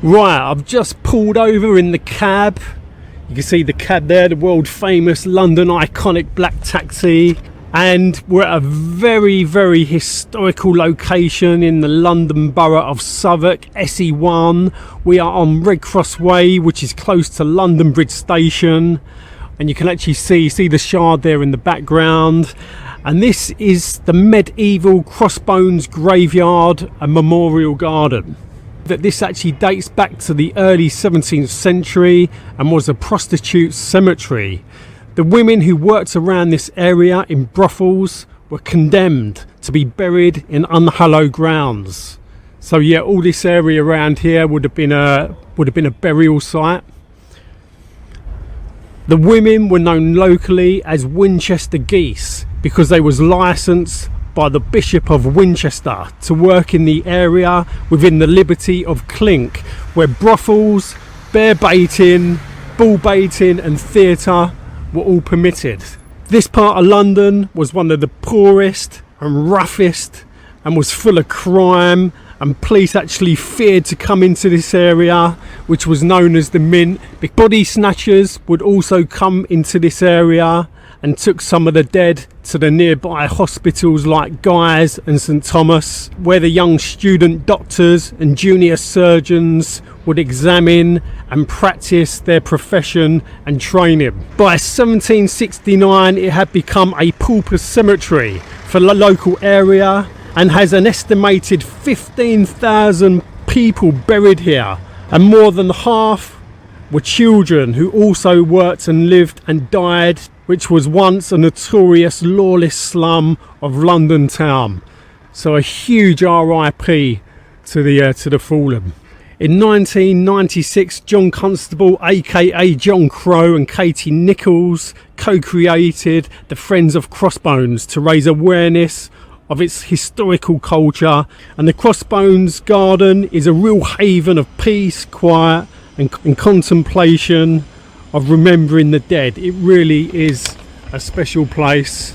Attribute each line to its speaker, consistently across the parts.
Speaker 1: Right, I've just pulled over in the cab. You can see the cab there, the world famous London iconic black taxi. And we're at a very, very historical location in the London borough of Southwark, SE1. We are on Red Cross Way, which is close to London Bridge Station. And you can actually see the Shard there in the background. And this is the medieval CrossBones graveyard and memorial garden. That this actually dates back to the early 17th century and was a prostitute cemetery. The women who worked around this area in brothels were condemned to be buried in unhallowed grounds. So yeah, all this area around here would have been a burial site. The women were known locally as Winchester geese because they was licensed by the Bishop of Winchester to work in the area within the liberty of Clink, where brothels, bear baiting, bull baiting and theatre were all permitted. This part of London was one of the poorest and roughest and was full of crime, and police actually feared to come into this area, which was known as the Mint. Body snatchers would also come into this area and took some of the dead to the nearby hospitals like Guy's and St Thomas, where the young student doctors and junior surgeons would examine and practice their profession and training. By 1769 it had become a pauper cemetery for the local area and has an estimated 15,000 people buried here, and more than half were children who also worked and lived and died, which was once a notorious lawless slum of London town. So a huge RIP to the fallen. In 1996, John Constable, aka John Crow, and Katie Nichols co-created the Friends of CrossBones to raise awareness of its historical culture, and the CrossBones garden is a real haven of peace, quiet and contemplation of remembering the dead. It really is a special place,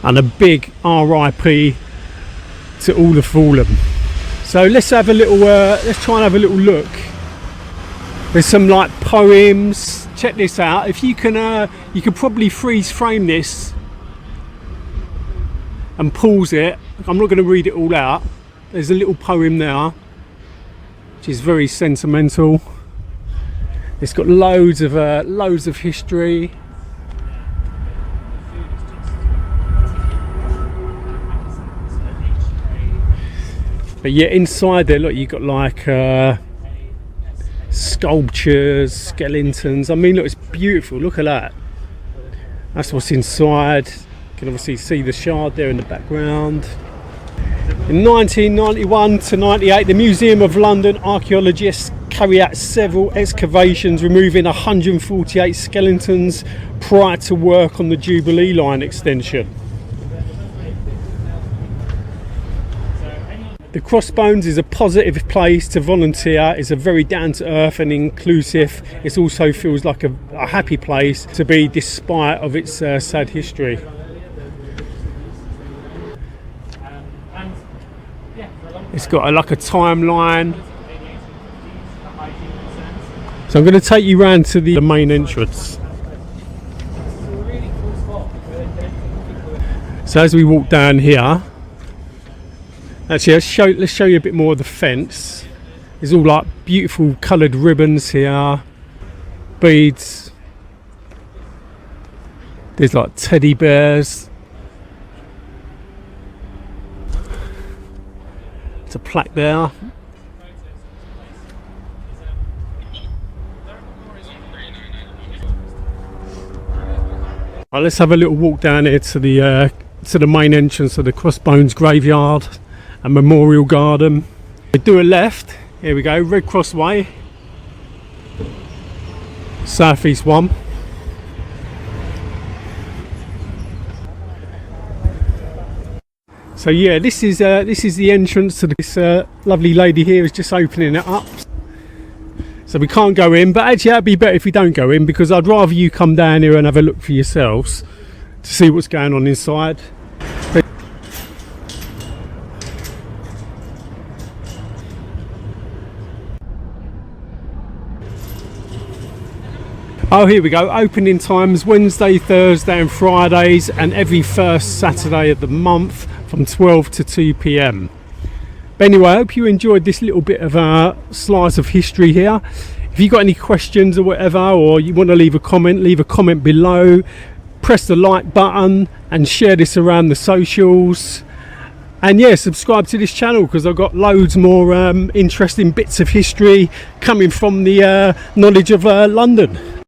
Speaker 1: and a big RIP to all the fallen. So let's have a little let's try and have a little look. There's some like poems. Check this out. If you can you could probably freeze frame this and pause it. I'm not going to read it all out. There's a little poem there which is very sentimental. It's got loads of history. But yeah, inside there, look, you've got like sculptures, skeletons. I mean, look, it's beautiful. Look at that. That's what's inside. You can obviously see the Shard there in the background. In 1991 to 98, the Museum of London archaeologists carried out several excavations, removing 148 skeletons prior to work on the Jubilee Line extension. The CrossBones is a positive place to volunteer. It's a very down-to-earth and inclusive. It also feels like a happy place to be, despite of its sad history. It's got like a timeline. So I'm going to take you round to the main entrance. So as we walk down here, actually let's show you a bit more of the fence. There's all like beautiful coloured ribbons here, beads. There's like teddy bears. There's a plaque there. Right, let's have a little walk down here to the main entrance of the CrossBones graveyard and memorial garden. We do a left. Here we go, Red Cross Way, South East 1. So yeah, this is the entrance to this lovely lady here is just opening it up. So we can't go in, but actually that'd be better if we don't go in, because I'd rather you come down here and have a look for yourselves to see what's going on inside. Oh, here we go. Opening times Wednesday, Thursday and Fridays, and every first Saturday of the month from 12 to 2 p.m. But anyway, I hope you enjoyed this little bit of a slice of history here. If you got any questions or whatever, or you want to leave a comment below. Press the like button and share this around the socials. And yeah, subscribe to this channel because I've got loads more interesting bits of history coming from the knowledge of London.